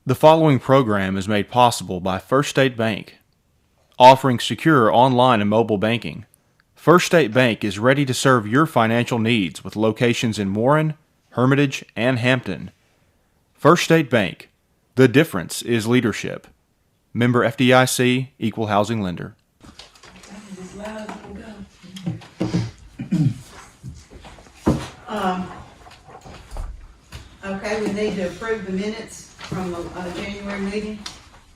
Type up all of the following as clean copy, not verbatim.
The following program is made possible by First State Bank, offering secure online and mobile banking. First State Bank is ready to serve your financial needs with locations in Warren, Hermitage, and Hampton. First State Bank. The difference is leadership. Member FDIC, Equal Housing Lender. Okay, we need to approve the minutes from the January meeting.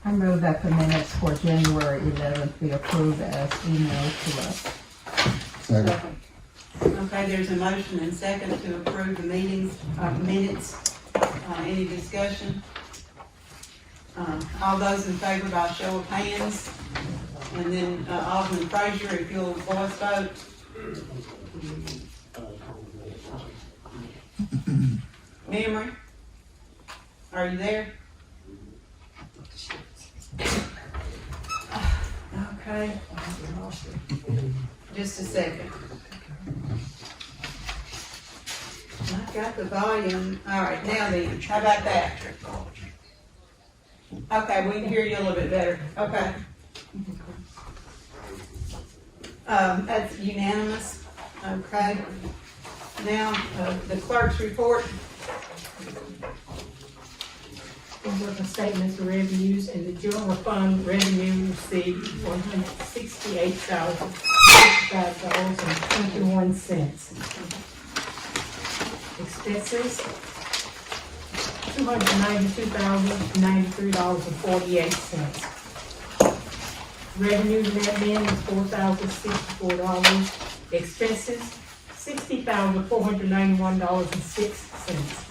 I move that the minutes for January 11th be approved as emailed to us. Second. Okay, there's a motion and second to approve the minutes. Any discussion? All those in favor by show of hands. And then Alderman Frazier, if you'll voice vote. Memory, are you there? Okay. Just a second. I've got the volume. All right, now then, how about that? Okay, we can hear you a little bit better. Okay. That's unanimous. Okay. Now, the clerk's report. With the statements of revenues and the general fund revenue received $168,055.21. Expenses, $292,093.48. Revenues and admin is $4,064. Expenses, $60,491.06.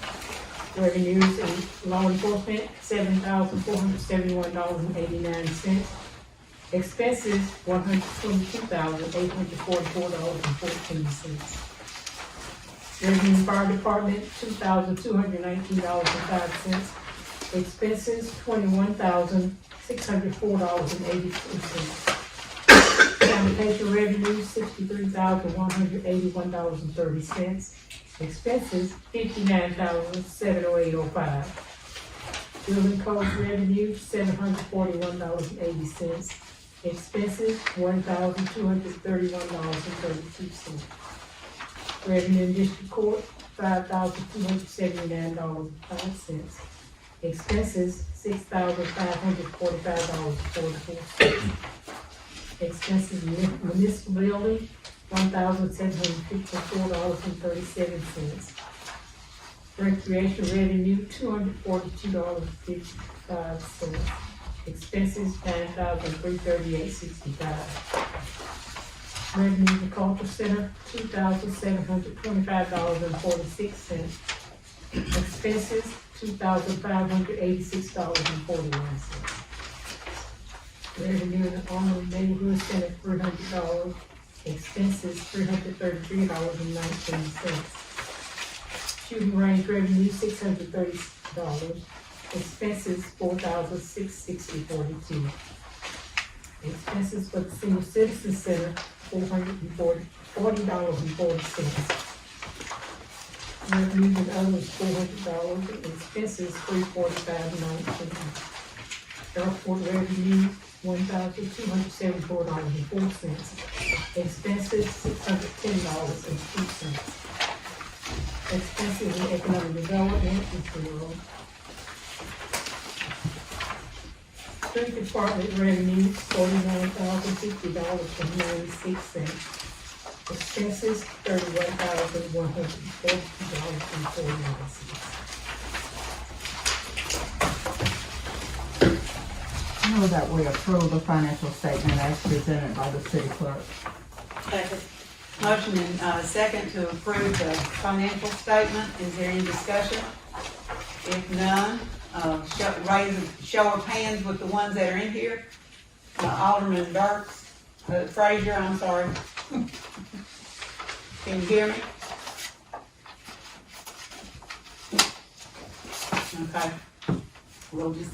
Revenues in law enforcement, $7,471.89. Expenses, $122,844.14. Revenue fire department, $2,219.05. Expenses, $21,604.82. Sanitation revenue, $63,181.30. Expenses, $59,708.05. Building codes revenue, $741.80. Expenses, $1,231.32. Revenue in district court, $5,279.05. Expenses, $6,545.44. Expenses municipal building, $1,754.37. Recreation revenue, $242.55. Expenses, $9,338.65. Revenue to cultural center, $2,725.46. Expenses, $2,586.41. Revenue in the Armory Neighborhood Center, $300. Expenses, $333.19. Shooting range revenue, $630. Expenses, $4,660.42. Expenses for the Senior Citizen Center, $440.40. Revenues and others, $400. Expenses, $345.19. Airport revenue, $1,274.04. Expenses, $610.02. Expenses in economic development is $0. Street department revenue, $49,050.96. Expenses, $31,142.49. I move that we approve the financial statement as presented by the city clerk. Second. Motion and second to approve the financial statement. Is there any discussion? If none, show of hands with the ones that are in here. Alderman Dirks, Frazier, I'm sorry. Can you hear me? Okay. We'll just.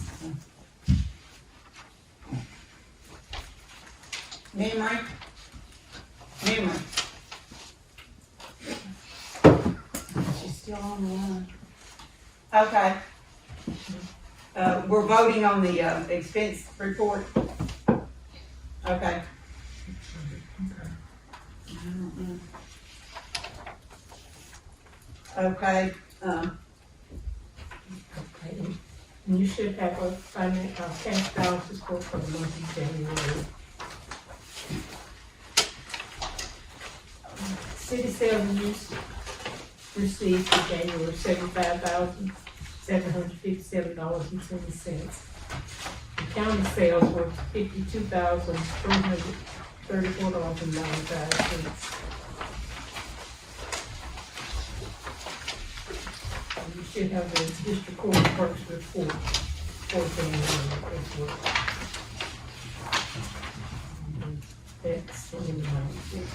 Memory. She's still on the line. Okay. We're voting on the, expense report. Okay. Okay, Okay, and you should have a cash balance report for the month of January. City sales and use received for January, $75,757.20. The county sales were $52,334.95. You should have the district court clerk's report for January as well. That's the end of my report.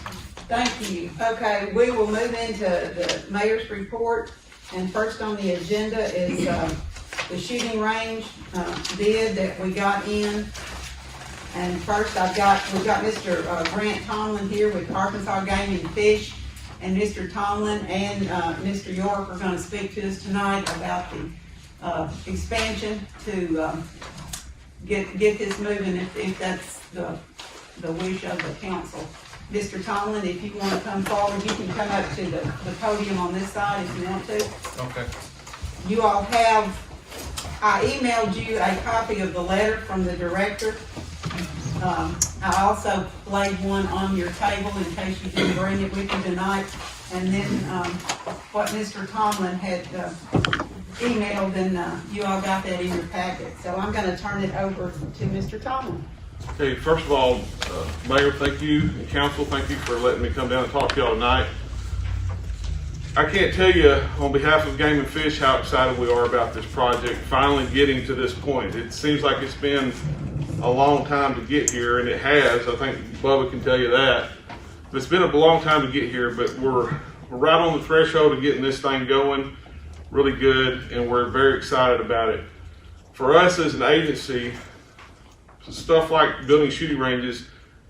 thank you. Okay, we will move into the mayor's report. And first on the agenda is, the shooting range, bid that we got in. And first we've got Mr. Grant Tomlin here with Arkansas Game and Fish. And Mr. Tomlin and, Mr. York are gonna speak to us tonight about the, expansion to, get this moving if that's the wish of the council. Mr. Tomlin, if you wanna come forward, you can come up to the podium on this side if you want to. Okay. You all have, I emailed you a copy of the letter from the director. I also laid one on your table in case you didn't bring it with you tonight. And then, what Mr. Tomlin had, emailed, and, you all got that in your packet. So I'm gonna turn it over to Mr. Tomlin. Okay, first of all, Mayor, thank you, and Council, thank you for letting me come down and talk to y'all tonight. I can't tell you on behalf of Game and Fish how excited we are about this project finally getting to this point. It seems like it's been a long time to get here, and it has. I think Bubba can tell you that. But it's been a long time to get here, but we're right on the threshold of getting this thing going really good, and we're very excited about it. For us as an agency, stuff like building shooting ranges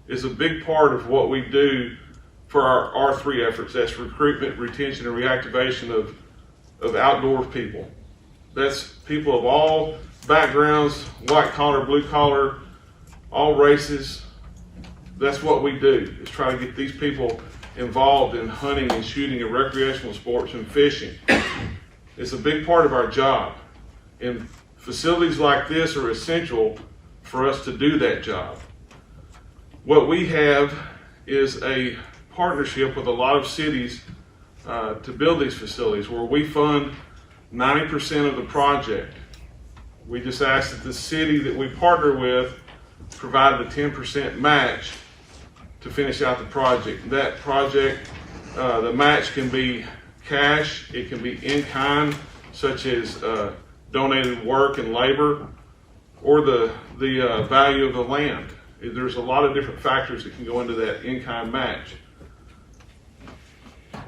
is a big part of what we do for our R3 efforts. That's recruitment, retention, and reactivation of outdoor people. That's people of all backgrounds, white collar, blue collar, all races. That's what we do, is try to get these people involved in hunting and shooting and recreational sports and fishing. It's a big part of our job. And facilities like this are essential for us to do that job. What we have is a partnership with a lot of cities to build these facilities where we fund 90% of the project. We just ask that the city that we partner with provide the 10% match to finish out the project. That project, the match can be cash, it can be in kind, such as donated work and labor, or the value of the land. There's a lot of different factors that can go into that in-kind match.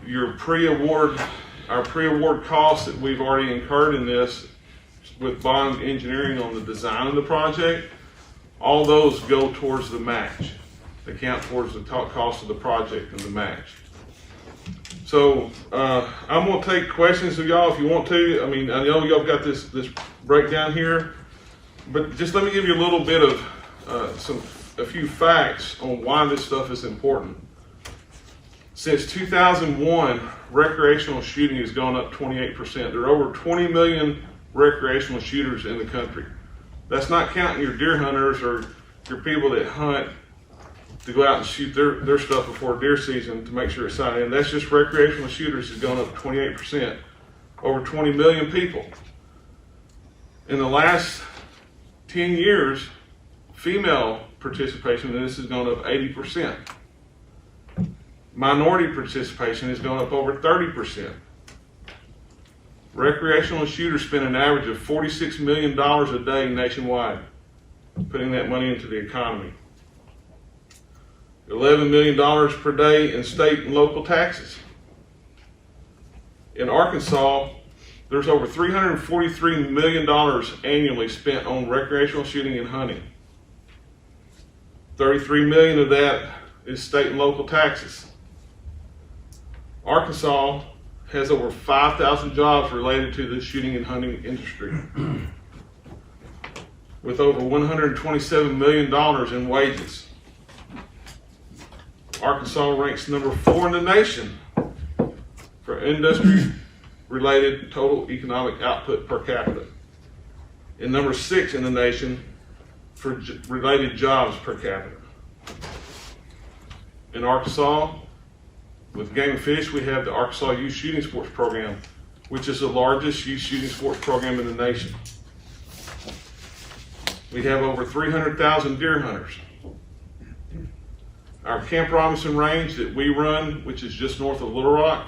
Our pre-award costs that we've already incurred in this with Bond Engineering on the design of the project, all those go towards the match. They count towards the cost of the project and the match. So I'm gonna take questions of y'all if you want to. I mean, I know y'all got this breakdown here, but just let me give you a little bit of a few facts on why this stuff is important. Since 2001, recreational shooting has gone up 28%. There are over 20 million recreational shooters in the country. That's not counting your deer hunters or your people that hunt to go out and shoot their stuff before deer season to make sure it's signed in. That's just recreational shooters has gone up 28%. Over 20 million people. In the last 10 years, female participation in this has gone up 80%. Minority participation has gone up over 30%. Recreational shooters spend an average of $46 million a day nationwide, putting that money into the economy. $11 million per day in state and local taxes. In Arkansas, there's over $343 million annually spent on recreational shooting and hunting. 33 million of that is state and local taxes. Arkansas has over 5,000 jobs related to the shooting and hunting industry. with over $127 million in wages. Arkansas ranks number 4 in the nation for industry-related total economic output per capita, and number 6 in the nation for related jobs per capita. In Arkansas, with Game and Fish, we have the Arkansas Youth Shooting Sports Program, which is the largest youth shooting sports program in the nation. We have over 300,000 deer hunters. Our Camp Robinson range that we run, which is just north of Little Rock,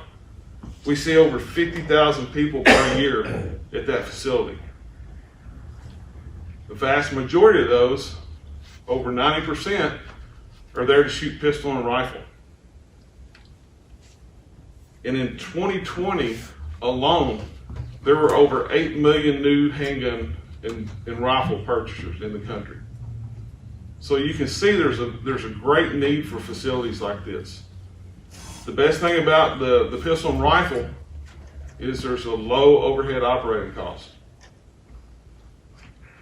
we see over 50,000 people per year at that facility. The vast majority of those, over 90%, are there to shoot pistol and rifle. And in 2020 alone, there were over 8 million new handgun and rifle purchasers in the country. So you can see there's a great need for facilities like this. The best thing about the pistol and rifle is there's a low overhead operating cost.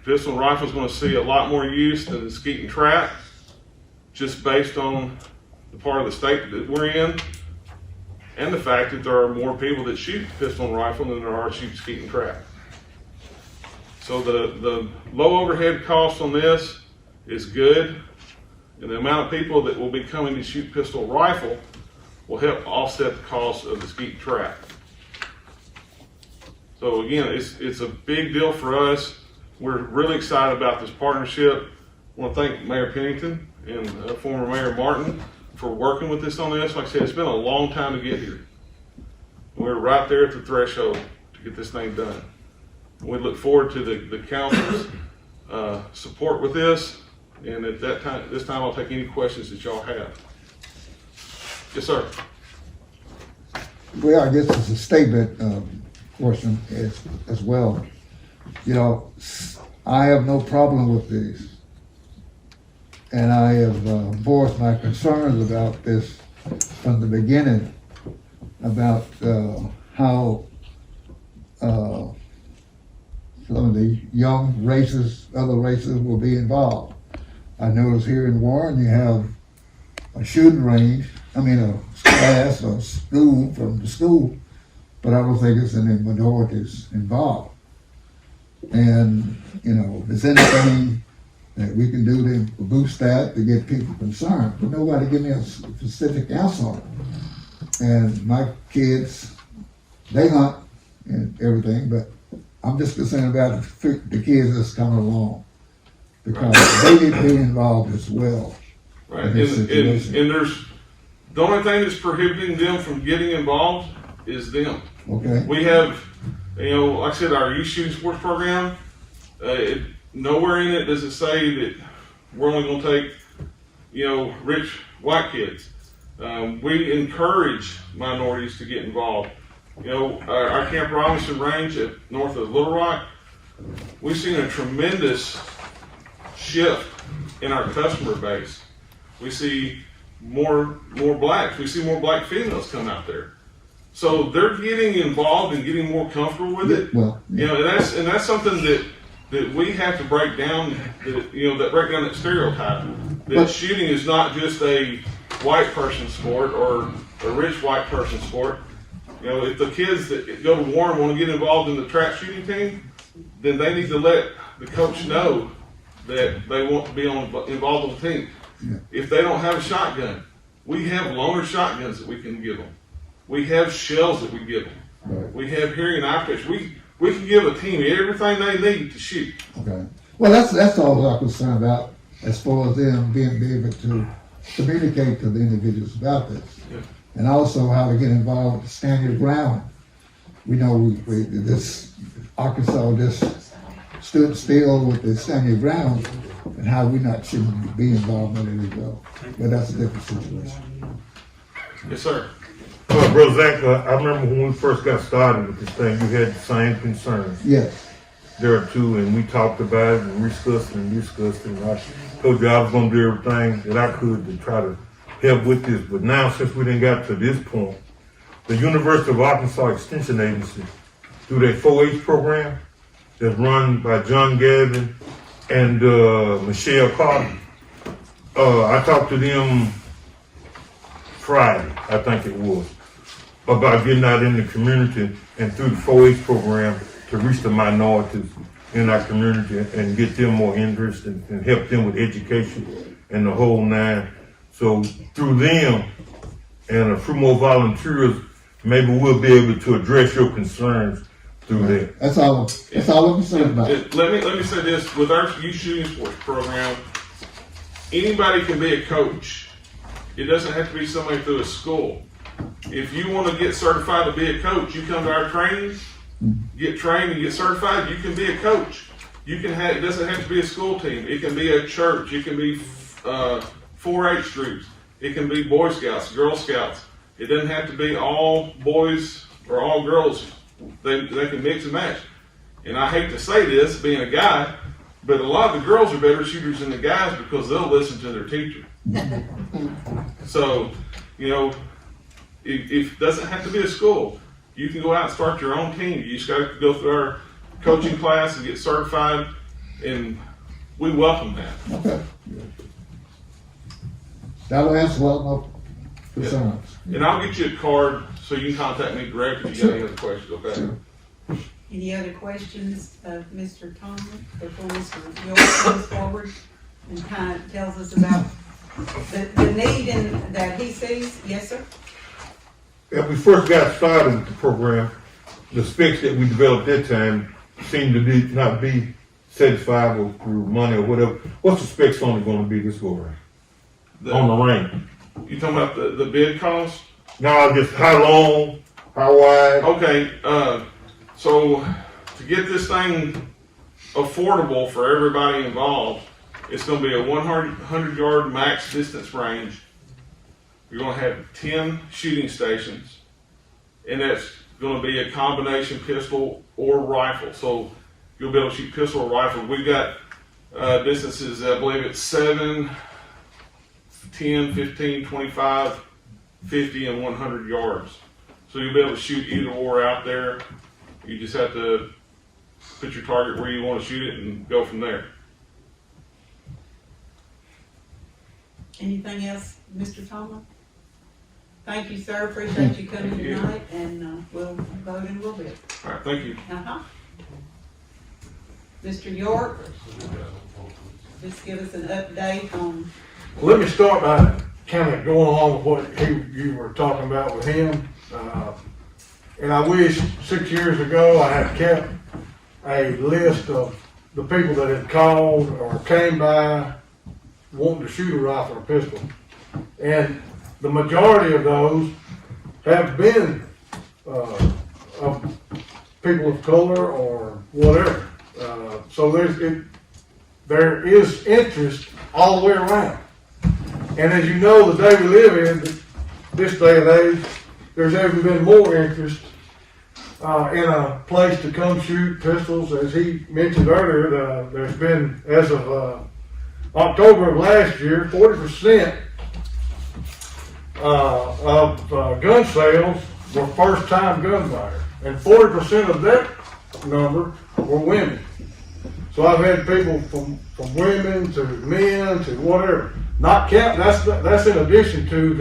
Pistol and rifle is going to see a lot more use than the skeet and trap, just based on the part of the state that we're in, and the fact that there are more people that shoot pistol and rifle than there are shoot skeet and trap. So the low overhead cost on this is good, and the amount of people that will be coming to shoot pistol rifle will help offset the cost of the skeet trap. So again, it's a big deal for us. We're really excited about this partnership. I want to thank Mayor Pennington and former Mayor Martin for working with us on this. Like I said, it's been a long time to get here. We're right there at the threshold to get this thing done. We look forward to the council's support with this. And at this time, I'll take any questions that y'all have. Yes, sir. Well, I guess it's a statement portion as well. You know, I have no problem with these. And I have voiced my concerns about this from the beginning, about how some of the young races, other races will be involved. I notice here in Warren you have a shooting range, a class or school from the school, but I don't think it's any minorities involved. And, you know, if there's anything that we can do to boost that, to get people concerned, but nobody give me a specific answer on it. And my kids, they hunt and everything, but I'm just concerned about the kids that's coming along, because they need to be involved as well. Right, and there's, the only thing that's prohibiting them from getting involved is them. Okay. We have, you know, like I said, our youth shooting sports program, nowhere in it does it say that we're only going to take, you know, rich white kids. We encourage minorities to get involved. You know, our Camp Robinson range at north of Little Rock, we've seen a tremendous shift in our customer base. We see more blacks. We see more black females come out there. So they're getting involved and getting more comfortable with it. Well, you know, and that's something that we have to break down. That break down that stereotype. That shooting is not just a white person sport or a rich white person sport. You know, if the kids that go to Warren want to get involved in the trap shooting team, then they need to let the coach know that they want to be involved on the team. Yeah. If they don't have a shotgun, we have loaner shotguns that we can give them. We have shells that we give them. Right. We have hearing and eye protection. We can give a team everything they need to shoot. Okay. Well, that's all I'm concerned about, as far as them being able to communicate to the individuals about this. Yeah. And also how to get involved with Stand Your Ground. We know this Arkansas just stood still with the Stand Your Ground, and how we shouldn't be involved in it as well. But that's a different situation. Yes, sir. Bro Zach, I remember when we first got started with this thing, you had the same concerns. Yes. There are two, and we talked about it and discussed it. And I told you I was going to do everything that I could to try to help with this. But now, since we didn't got to this point, the University of Arkansas Extension Agency, through their 4-H program that's run by John Gavin and Michelle Carter. I talked to them Friday, I think it was, about getting out in the community and through the 4-H program to reach the minorities in our community and get them more interest and help them with education and the whole nine. So through them and a few more volunteers, maybe we'll be able to address your concerns through that. That's all I'm concerned about. Let me say this, with our youth shooting sports program, anybody can be a coach. It doesn't have to be somebody through a school. If you want to get certified to be a coach, you come to our training, get trained and get certified, you can be a coach. You can have, it doesn't have to be a school team. It can be a church. It can be 4-H groups. It can be Boy Scouts, Girl Scouts. It doesn't have to be all boys or all girls. They can mix and match. And I hate to say this, being a guy, but a lot of the girls are better shooters than the guys because they'll listen to their teacher. So, you know, it doesn't have to be a school. You can go out and start your own team. You just got to go through our coaching class and get certified, and we welcome that. Okay. That'll answer a lot of my concerns. And I'll get you a card so you can contact me directly if you got any other questions, okay? Sure. Any other questions of Mr. Tomlin before Mr. York comes forward and kind of tells us about the need that he sees? Yes, sir? When we first got started with the program, the specs that we developed that time seemed to not be satisfiable through money or whatever. What's the specs only going to be this go around? On the range? You talking about the bid cost? No, just how long, how wide? Okay, so to get this thing affordable for everybody involved, it's gonna be a 100 yard max distance range. You're gonna have 10 shooting stations, and that's gonna be a combination pistol or rifle. So you'll be able to shoot pistol or rifle. We've got distances, I believe it's 7, 10, 15, 25, 50, and 100 yards. So you'll be able to shoot either or out there. You just have to put your target where you want to shoot it and go from there. Anything else, Mr. Tomlin? Thank you, sir. Appreciate you coming Thank you. tonight, and we'll vote in a little bit. All right, thank you. Mr. York, just give us an update on. Let me start by kind of going along with what you were talking about with him. And I wish 6 years ago I had kept a list of the people that had called or came by wanting to shoot a rifle or pistol. And the majority of those have been of people of color or whatever. So there is interest all the way around. And as you know, the day we live in, this day and age, there's ever been more interest in a place to come shoot pistols. As he mentioned earlier, there's been, as of October of last year, 40% of gun sales were first-time gun buyers, and 40% of that number were women. So I've had people from women to men to whatever. Not count. That's in addition to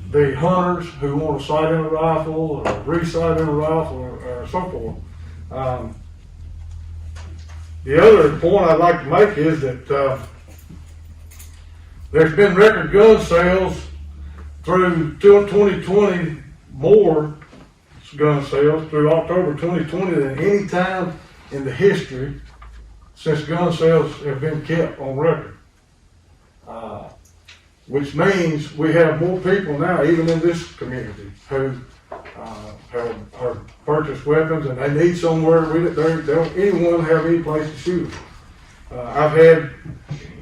the hunters who want to sight in a rifle or re-sight in a rifle or so forth. The other point I'd like to make is that there's been record gun sales through 2020, more gun sales through October 2020 than any time in the history since gun sales have been kept on record. Which means we have more people now, even in this community, who have purchased weapons and they need somewhere. They don't anyone have any place to shoot them. I've had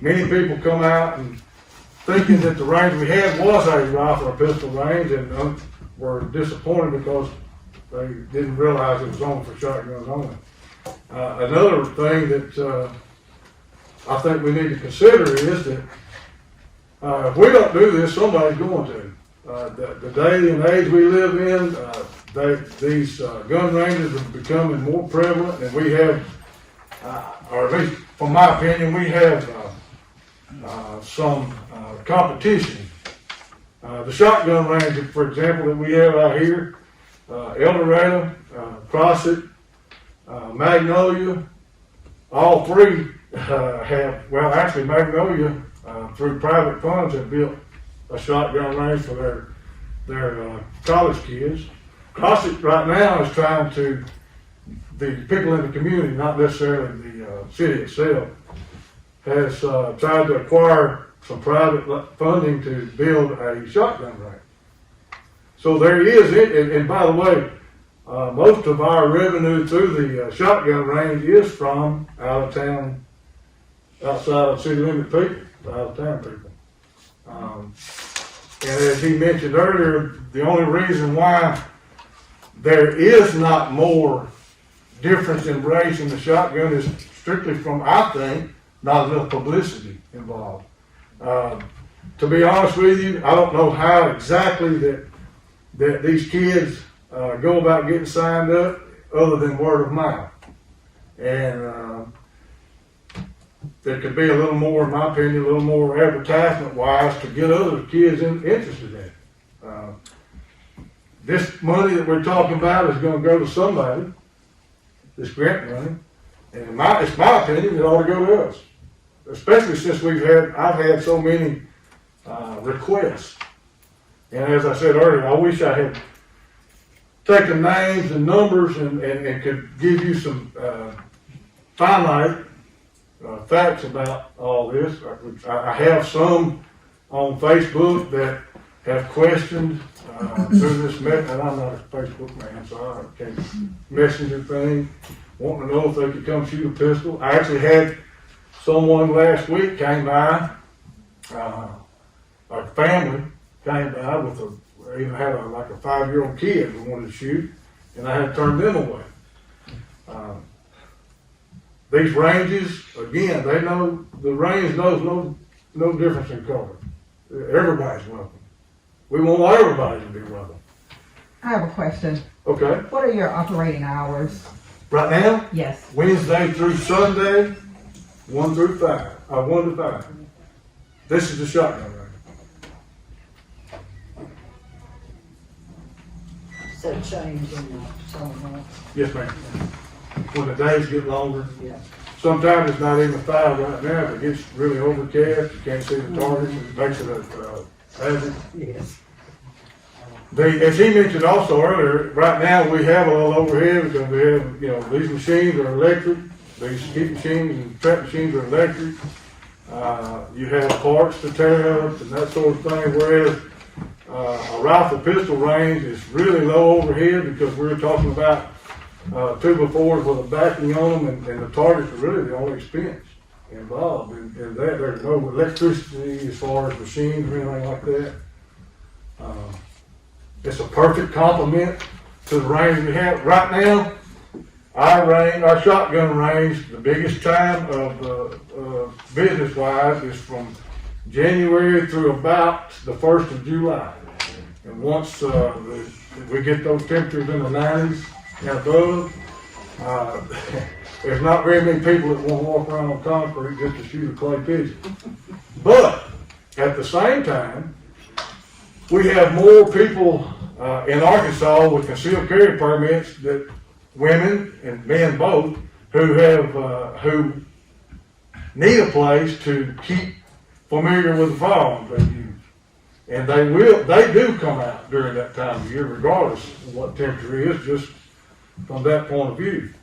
many people come out and thinking that the range we had was a rifle or pistol range, and were disappointed because they didn't realize it was only for shotguns only. Another thing that I think we need to consider is that if we don't do this, somebody's going to. The day and age we live in, these gun ranges are becoming more prevalent, and we have or at least from my opinion, we have some competition. The shotgun range, for example, that we have out here, El Dorado, Crossett, Magnolia, all three have, well, actually Magnolia, through private funds, have built a shotgun range for their college kids. Crossett right now is trying to, the people in the community, not necessarily the city itself, has tried to acquire some private funding to build a shotgun range. So there is, and by the way, most of our revenue through the shotgun range is from out of town, outside of city limit people, out of town people. And as he mentioned earlier, the only reason why there is not more difference in race in the shotgun is strictly from, I think, not enough publicity involved. To be honest with you, I don't know how exactly that these kids go about getting signed up other than word of mouth. And there could be a little more, in my opinion, a little more advertisement wise to get other kids interested in it. This money that we're talking about is going to go to somebody, this grant money, and it's my opinion it ought to go to us. Especially since I've had so many requests. And as I said earlier, I wish I had taken names and numbers and could give you some finite facts about all this. I have some on Facebook that have questioned through this method, and I'm not a Facebook man, so I can't messenger thing, wanting to know if they could come shoot a pistol. I actually had someone last week came by, a family came by with even had like a 5-year-old kid who wanted to shoot, and I had to turn them away. These ranges, again, they know, the range knows no difference in color. Everybody's welcome. We want everybody to be welcome. I have a question. Okay, What are your operating hours? right now, Yes. Wednesday through Sunday, 1 to 5. This is the shotgun range. So change in the summer months. Yes, ma'am. When the days get longer, Yeah. sometimes it's not even 5 right now. If it gets really overcast, you can't see the target, it makes it a hazard. Yes. As he mentioned also earlier, right now we have a little overhead because we have, these machines are electric. These heat machines and trap machines are electric. You have parts to tear up and that sort of thing, whereas a rifle pistol range is really low overhead because we're talking about 2x4s with a backing on them, and the targets are really the only expense involved. And that there's no electricity as far as machines or anything like that. It's a perfect complement to the range we have right now. Our shotgun range, the biggest time of business-wise is from January through about the 1st of July. And once we get those temperatures in the 90s and above, there's not very many people that want to walk around on concrete just to shoot a clay pigeon. But at the same time, we have more people in Arkansas with concealed carry permits, that women and men both, who need a place to keep familiar with the firearms they use. And they do come out during that time of year, regardless of what temperature is, just from that point of view.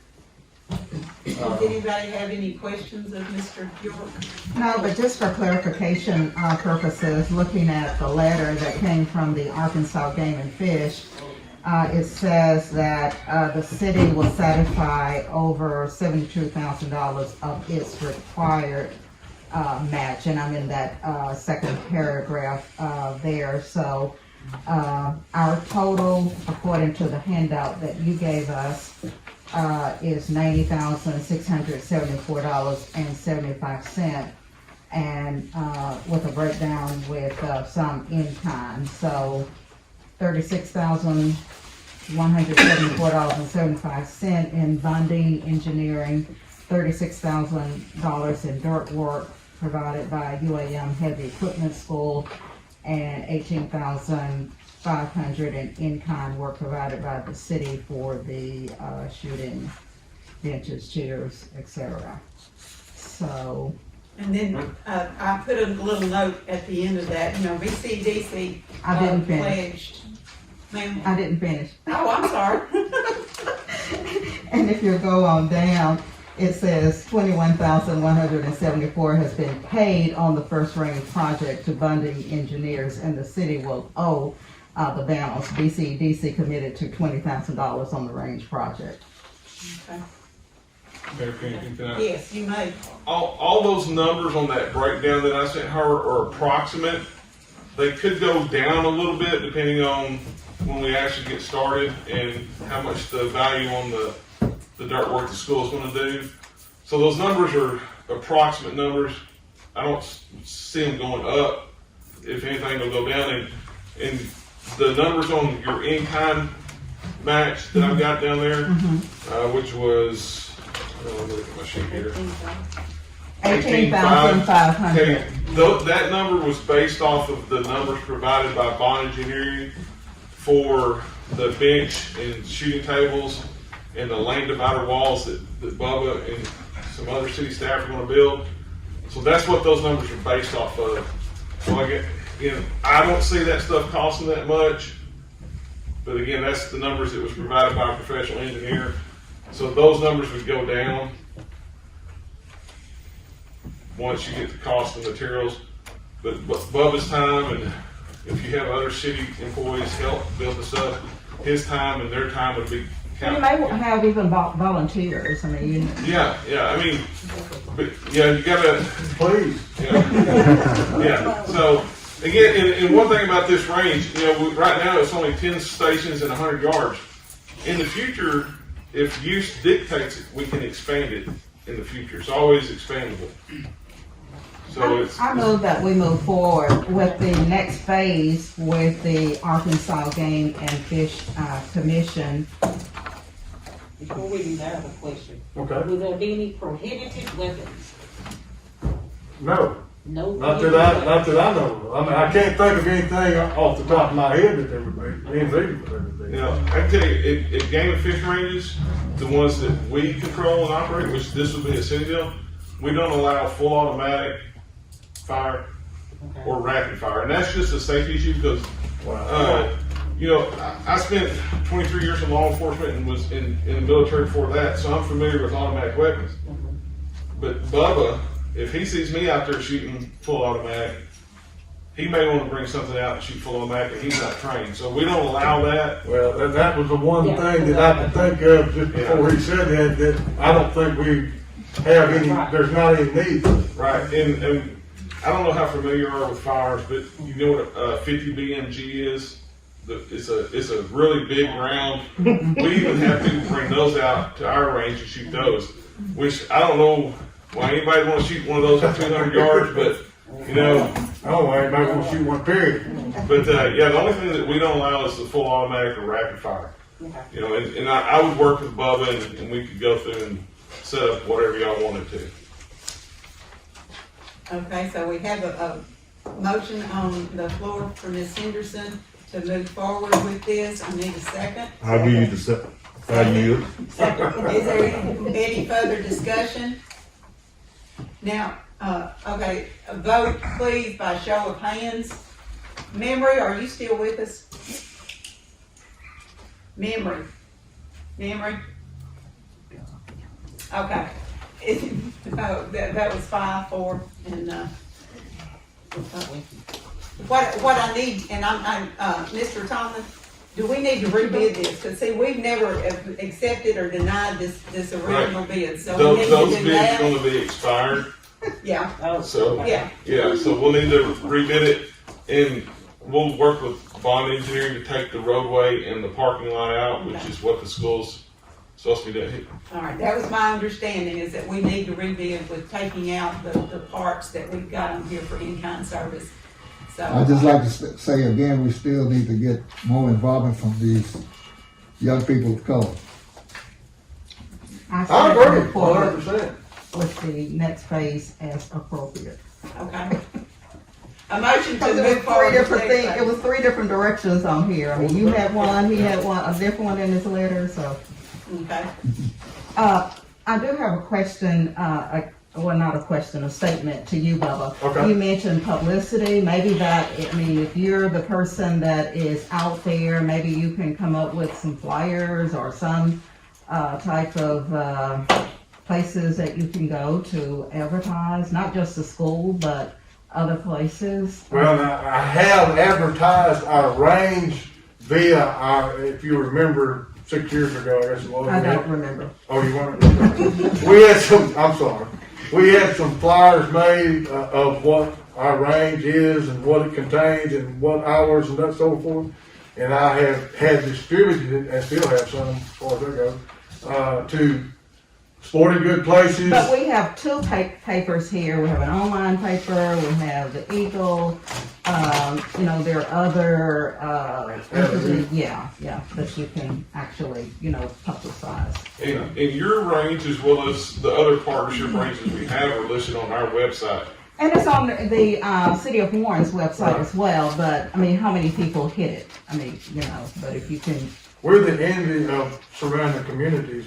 Does anybody have any questions of Mr. York? No, but just for clarification purposes, looking at the letter that came from the Arkansas Game and Fish, it says that the city will satisfy over $72,000 of its required match, and I'm in that second paragraph there. So our total, according to the handout that you gave us, is $90,674.75, and with a breakdown with some in kind. So $36,174.75 in bonding, engineering, $36,000 in dirt work provided by UAM Heavy Equipment School, and $18,500 in in-kind work provided by the city for the shooting benches, chairs, etc. So, And then, I put a little note at the end of that, VCDC. I didn't finish. Pledged. Ma'am? I didn't finish. Oh, I'm sorry. And if you go on down, it says 21,174 has been paid on the First Range project to Bundy Engineers, and the city will owe the balance. BCDC committed to $20,000 on the range project. Okay. Mayor, can I- Yes, you may. all those numbers on that breakdown that I sent her are approximate. They could go down a little bit depending on when we actually get started and how much the value on the dirt work the school is going to do. So those numbers are approximate numbers. I don't see them going up. If anything, they'll go down. And the numbers on your in-kind match that I've got down there, which was, let me look at my sheet here. $18,500. Okay, that number was based off of the numbers provided by Bond Engineering for the bench and shooting tables and the lane divider walls that Bubba and some other city staff are gonna build. So that's what those numbers are based off of. So I don't see that stuff costing that much. But again, that's the numbers that was provided by a professional engineer. So those numbers would go down once you get the cost of materials. But Bubba's time, and if you have other city employees help build this up, his time and their time would be You counted. may have even volunteers. I mean, Yeah, I mean, but yeah, you gotta, Please. yeah. So again, and one thing about this range, right now it's only 10 stations and 100 yards. In the future, if use dictates it, we can expand it in the future. It's always expandable. So I move that we move forward with the next phase with the Arkansas Game and Fish Commission. Before we do that, I have a question. Okay. Will there be any prohibited weapons? No, No. not that I know of. I mean, I can't think of anything off the top of my head that there would be, any legal for there would be. I can tell you, at game and fish ranges, the ones that we control and operate, which this would be a city deal, we don't allow full automatic fire or rapid fire, and that's just a safety issue because, I spent 23 years in law enforcement and was in the military before that, so I'm familiar with automatic weapons. But Bubba, if he sees me out there shooting full automatic, he may want to bring something out and shoot full automatic, and he's not trained, so we don't allow that. Well, that was the one thing that I could think of just before he said that I don't think we have any, there's not any need. Right, and I don't know how familiar you are with fires, but you know what a 50 BMG is? It's a really big round. We even have people bring those out to our range and shoot those, which I don't know why anybody want to shoot one of those at 200 yards, but Oh, I might want to shoot one period. But the only thing that we don't allow is the full automatic or rapid fire. And I would work with Bubba and we could go through and set up whatever y'all wanted to. Okay, so we have a motion on the floor for Ms. Henderson to move forward with this. I need a second. I'll give you the second. I yield. Is there any further discussion? Now, okay, a vote please by show of hands. Memory, are you still with us? Memory. Okay. That was 5-4, and, what I need, and I'm, Mr. Thomas, do we need to rebid this? Cause see, we've never accepted or denied this original bid, so we need Those to do bids that. gonna be expired, Yeah, so, yeah, so we'll need to rebid it, and we'll work with Bond Engineering to take the roadway and the parking lot out, which is what the school's supposed to be doing. all right, that was my understanding, is that we need to rebid with taking out the parts that we've got on here for in-kind service, so. I'd just like to say again, we still need to get more involvement from these young people of color. I said agree, move forward 100%. with the next phase as appropriate. Okay. A motion to Because it move was forward. three with different next things, phase. it was three different directions on here. I mean, you had one, he had one, a different one in his letter, so. Okay. I do have a question, well, not a question, a statement to you, Bubba. Okay. You mentioned publicity, maybe that, I mean, if you're the person that is out there, maybe you can come up with some flyers or some, type of, places that you can go to advertise, not just the school, but other places. Well, I have advertised our range via our, if you remember 6 years ago, I guess it was. I don't remember. Oh, you want to? We had some, I'm sorry. We had some flyers made of what our range is and what it contains and what hours and that so forth. And I have had distributed it and still have some as far as that goes, to sporting good places. But we have two papers here. We have an online paper, we have the Eagle, you know, there are other, yeah, that you can actually, you know, publicize. And your range as well as the other partnership ranges we have are listed on our website. And it's on the City of Warren's website as well, but, I mean, how many people hit it? I mean, you know, but if you can, We're the envy of surrounding communities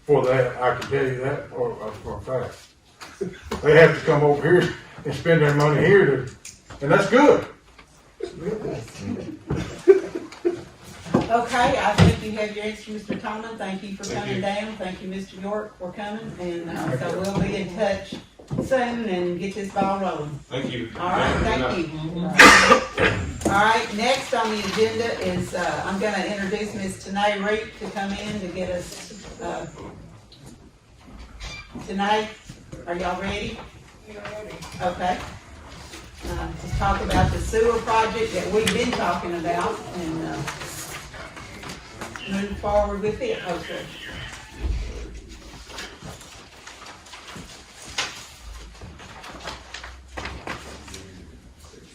for that, I can tell you that for a fact. They have to come over here and spend their money here to, and that's good. Okay, I think you have your answer, Mr. Tomlin. Thank you for Thank coming you. down. Thank you, Mr. York, for coming. And so we'll be in touch soon and get this ball rolling. Thank you. All right, thank you. All right, next on the agenda is, I'm gonna introduce Ms. Tanae Reed to come in to get us, Tanae, are y'all ready? Okay. To talk about the sewer project that we've been talking about and, move forward with it, hopefully.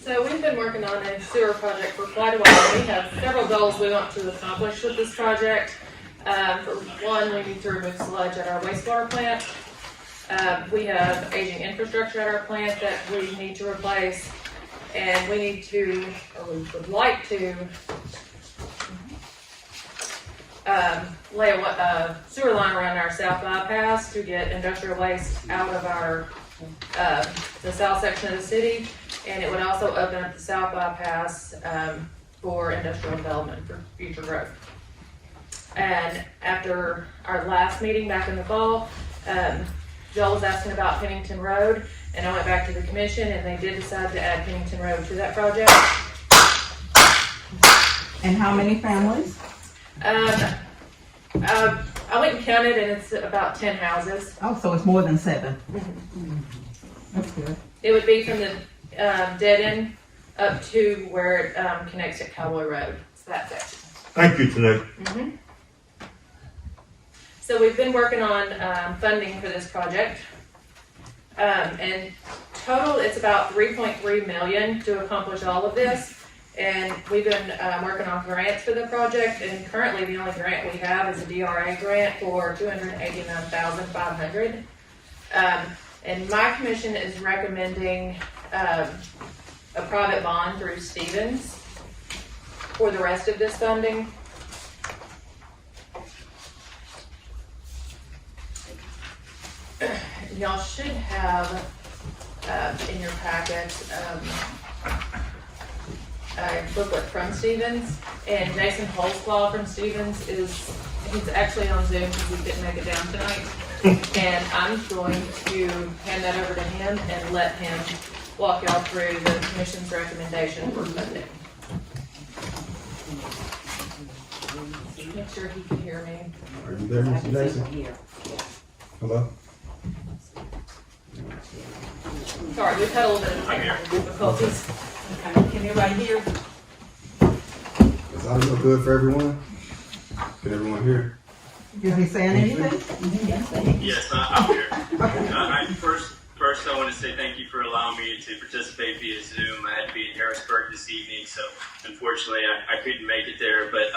So we've been working on a sewer project for quite a while. We have several goals we want to accomplish with this project. For one, we need to remove sludge at our wastewater plant. We have aging infrastructure at our plant that we need to replace. And we need to, or we would like to, lay a sewer line around our south bypass to get industrial waste out of our, the south section of the city. And it would also open up the south bypass for industrial development for future growth. And after our last meeting back in the fall, Joel was asking about Pennington Road, and I went back to the commission, and they did decide to add Pennington Road to that project. and how many families? I went and counted, and it's about 10 houses. Oh, so it's more than 7. That's good. It would be from the dead end up to where it connects at Cowboy Road. It's that section. Thank you tonight. So we've been working on funding for this project. And total, it's about 3.3 million to accomplish all of this. And we've been working on grants for the project, and currently the only grant we have is a DRA grant for $289,500. And my commission is recommending a private bond through Stevens for the rest of this funding. Y'all should have in your packet a booklet from Stevens, and Jason Holzclaw from Stevens he's actually on Zoom because he couldn't make it down tonight. And I'm going to hand that over to him and let him walk y'all through the commission's recommendation for funding. Make sure he can hear me. Are you there, Mr. Jason? Hello? Sorry, we've had a little bit of technical difficulties. Okay, can everybody hear? Is audio good for everyone? Can everyone hear? Is he saying anything? Yes, I'm here. First, I want to say thank you for allowing me to participate via Zoom. I had to be in Harrisburg this evening, so unfortunately I couldn't make it there. But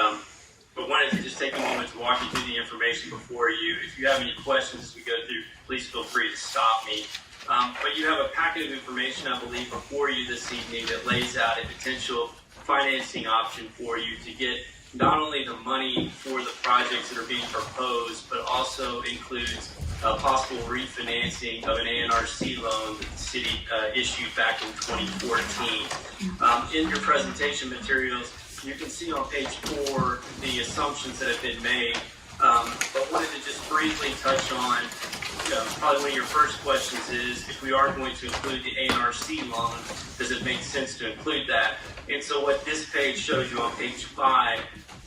but wanted to just take a moment to walk you through the information before you. If you have any questions as we go through, please feel free to stop me. But you have a packet of information, I believe, before you this evening that lays out a potential financing option for you to get not only the money for the projects that are being proposed, but also includes possible refinancing of an ANRC loan that the city issued back in 2014. In your presentation materials, you can see on page 4 the assumptions that have been made, but wanted to just briefly touch on, probably one of your first questions is, if we are going to include the ANRC loan, does it make sense to include that? And so what this page shows you on page 5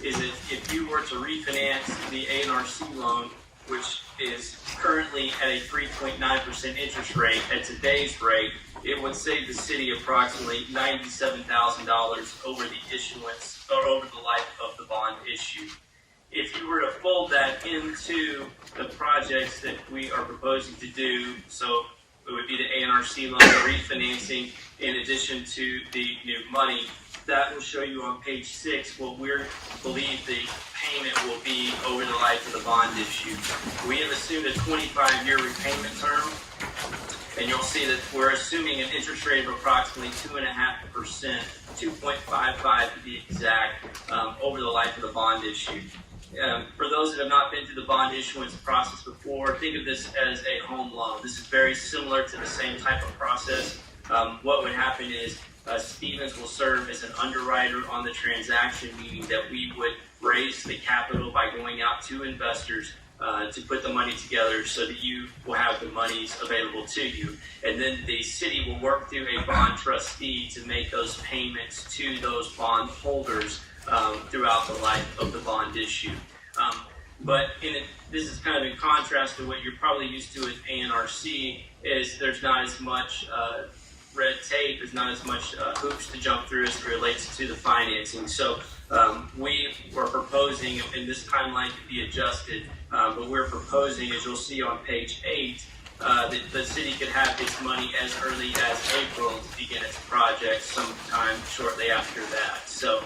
is that if you were to refinance the ANRC loan, which is currently at a 3.9% interest rate at today's rate, it would save the city approximately $97,000 over the issuance or over the life of the bond issue. If you were to fold that into the projects that we are proposing to do, so it would be the ANRC loan refinancing in addition to the new money, that will show you on page 6 what we believe the payment will be over the life of the bond issue. We have assumed a 25-year repayment term, and you'll see that we're assuming an interest rate of approximately 2.5%, 2.55 to be exact, over the life of the bond issue. For those that have not been through the bond issuance process before, think of this as a home loan. This is very similar to the same type of process. What would happen is Stephens will serve as an underwriter on the transaction, meaning that we would raise the capital by going out to investors to put the money together so that you will have the monies available to you. And then the city will work through a bond trustee to make those payments to those bond holders throughout the life of the bond issue. But this is kind of in contrast to what you're probably used to with ANRC, is there's not as much red tape, there's not as much hoops to jump through as it relates to the financing. So we were proposing, and this timeline could be adjusted, but we're proposing, as you'll see on page 8, that the city could have its money as early as April to begin its project sometime shortly after that. So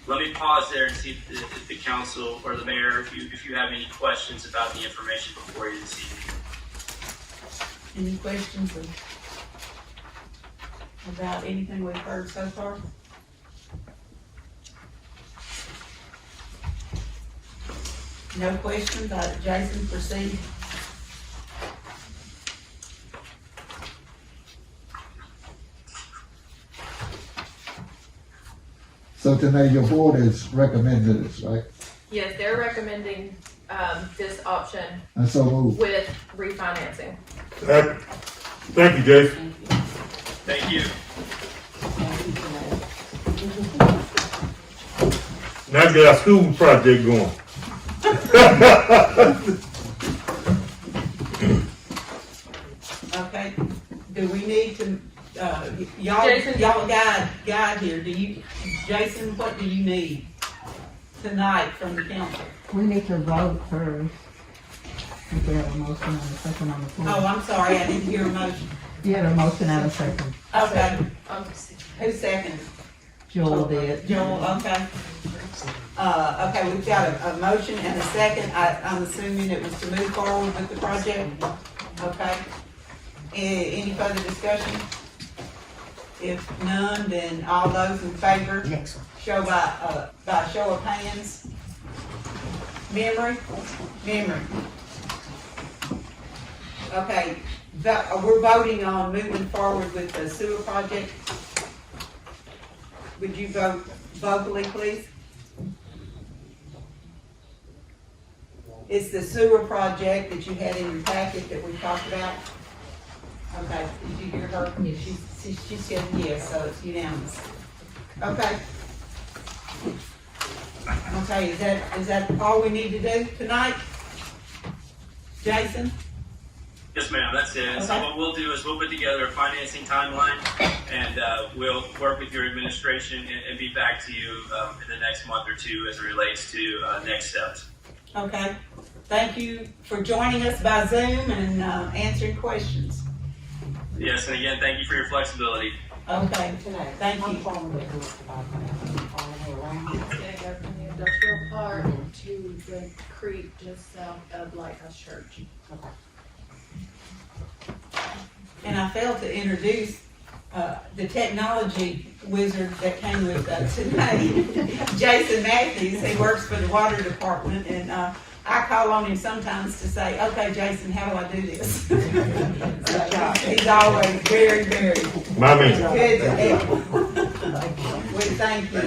let me pause there and see if the council or the mayor, if you have any questions about the information before you this evening. Any questions about anything we've heard so far? No questions? Jason, proceed. So tonight your board has recommended this, right? Yes, they're recommending this option And so move. with refinancing. Thank you, Jason. Thank you. Now get our school project going. Okay, do we need to, Jason? y'all guide here, Jason, what do you need tonight from the council? We need to vote first. If we have a motion and a second on the floor. Oh, I'm sorry, I didn't hear a motion. You had a motion and a second. Okay, who seconded? Joel did. Joel, okay. Okay, we've got a motion and a second. I'm assuming it was to move forward with the project? Okay. Any further discussion? If none, then all those in favor, show by show of hands. Memory? Okay, we're voting on moving forward with the sewer project. Would you vote vocally, please? It's the sewer project that you had in your packet that we talked about. Okay, did you hear her? She said yes, so it's unanimous. Okay. Okay, is that all we need to do tonight? Jason? Yes, ma'am, that's it. And so Okay. what we'll do is we'll put together a financing timeline, and we'll work with your administration and be back to you in the next month or two as it relates to next steps. Okay. Thank you for joining us by Zoom and answering questions. Yes, and again, thank you for your flexibility. Okay, thank you. It's gonna go from the industrial part to the creek just south of Lighthouse Church. And I failed to introduce, the technology wizard that came with us today, Jason Matthews. He works for the water department, and, I call on him sometimes to say, okay, Jason, how do I do this? So, he's always very, very My man. good to help. We thank you.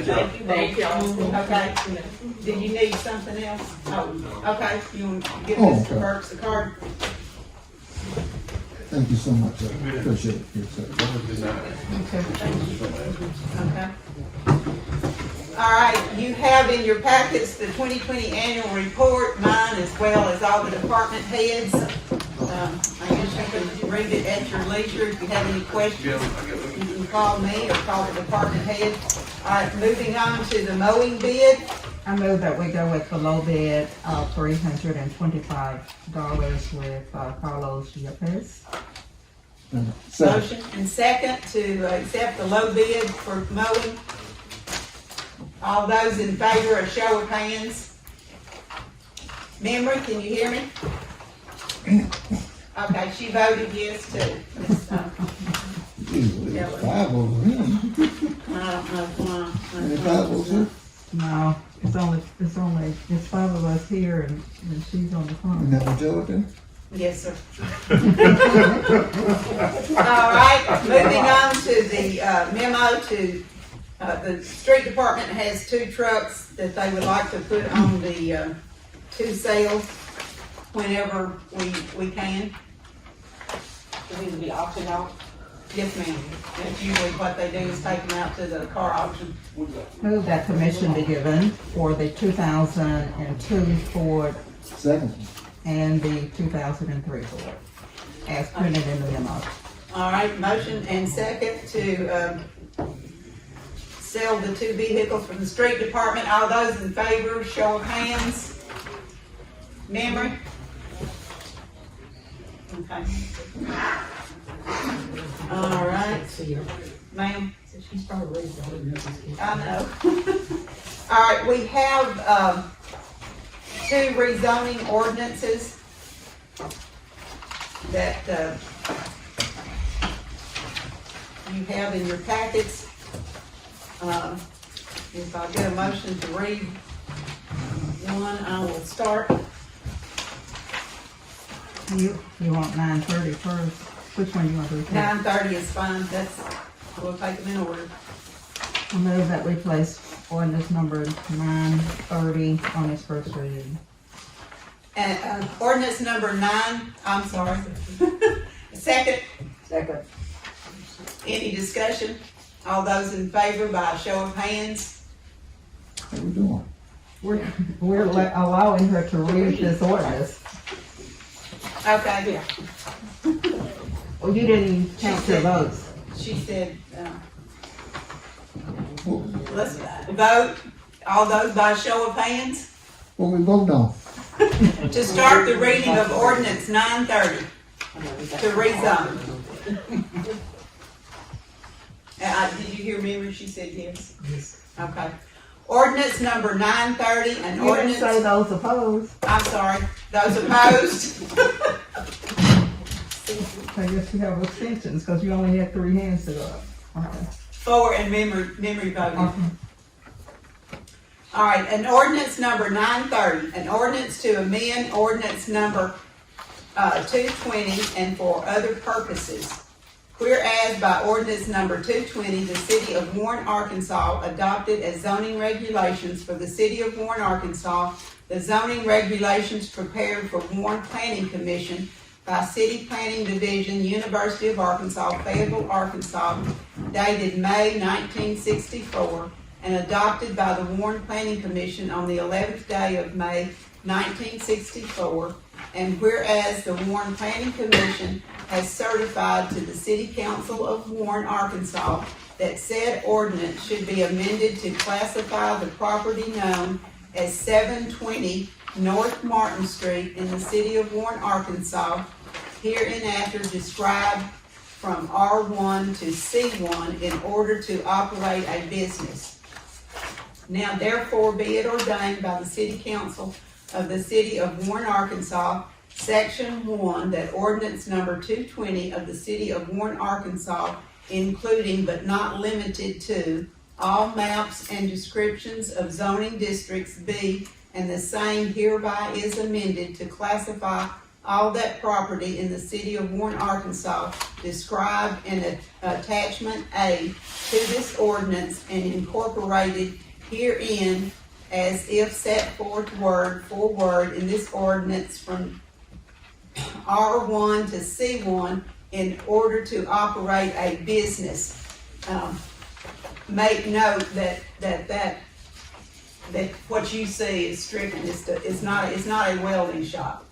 Thank y'all. Okay. Do you need something else? Oh, okay. You want to give Oh, Mr. okay. Burks a card? Thank you so much, appreciate it. Yes, sir. Okay. All right, you have in your packets the 2020 annual report, mine as well as all the department heads. I guess you can read it at your leisure. If you have any questions, you can call me or call the department head. All right, moving on to the mowing bid. I move that we go with the low bid of $325 with Carlos Yepes. Second. Motion and second to accept the low bid for mowing. All those in favor, a show of hands. Memory, can you hear me? Okay, she voted yes too. Gee, there's 5 over here. I don't know why. Any 5 over here? No, it's 5 of us here and she's on the And phone. that majority? Yes, sir. All right, moving on to the memo to, the street department has 2 trucks that they would like to put on the, to sale whenever we can. It needs to be auctioned out. Yes, ma'am. That's usually what they do is take them out to the car auction. Move that permission be given for the 2002 Ford Second. and the 2003 Ford, as printed in the memo. All right, motion and second to, sell the 2 vehicles from the street department. All those in favor, show of hands. Memory? Okay. All right, ma'am. She's probably raised her. I know. All right, we have, 2 rezoning ordinances that, you have in your packets. If I get a motion to read one, I will start. You want 9:30 first? Which one you want to do? 9:30 is fine, we'll take them in order. I move that we place ordinance number 930 on its first reading. And, ordinance number 9, I'm sorry. Second, Second. any discussion? All those in favor by a show of hands? How we doing? We're allowing her to read this ordinance. Okay, Well, you didn't count your votes. she said, let's vote. All those by show of hands? What we vote on? To start the reading of ordinance 930, to rezone. Did you hear me when she said yes? Yes. Okay. Ordinance number 930, an You didn't say ordinance, those opposed. I'm sorry, those opposed? I guess you have abstentions, because you only had 3 hands to go up. Okay. 4 and memory voting. Okay. All right, an ordinance number 930, an ordinance to amend ordinance number 220 and for other purposes. Whereas by ordinance number 220, the city of Warren, Arkansas adopted as zoning regulations for the city of Warren, Arkansas, the zoning regulations prepared for Warren Planning Commission by City Planning Division, University of Arkansas, Fayetteville, Arkansas, dated May 1964, and adopted by the Warren Planning Commission on the 11th day of May 1964. And whereas the Warren Planning Commission has certified to the City Council of Warren, Arkansas, that said ordinance should be amended to classify the property known as 720 North Martin Street in the city of Warren, Arkansas, hereinafter described from R1 to C1 in order to operate a business. Now therefore be it ordained by the City Council of the City of Warren, Arkansas, Section 1, that ordinance number 220 of the City of Warren, Arkansas, including but not limited to all maps and descriptions of zoning districts be, and the same hereby is amended to classify all that property in the City of Warren, Arkansas described in attachment A to this ordinance and incorporated herein as if set forth word for word in this ordinance from R1 to C1 in order to operate a business. Make note that what you see is stricken, it's not a welding shop.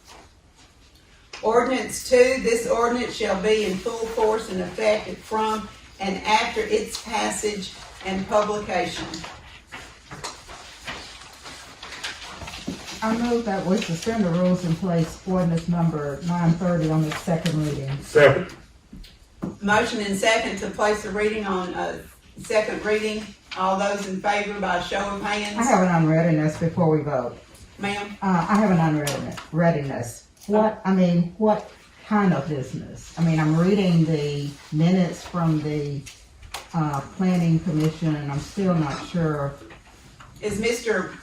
Ordinance 2, this ordinance shall be in full force and effective from and after its passage and publication. I move that we suspend the rules and place ordinance number 930 on its second reading. Second. Motion and second to place the reading on second reading. All those in favor by show of hands? I have an unreadiness before we vote. Ma'am? I have an unreadiness. What kind of business? I mean, I'm reading the minutes from the planning commission and I'm still not sure. Is Mr.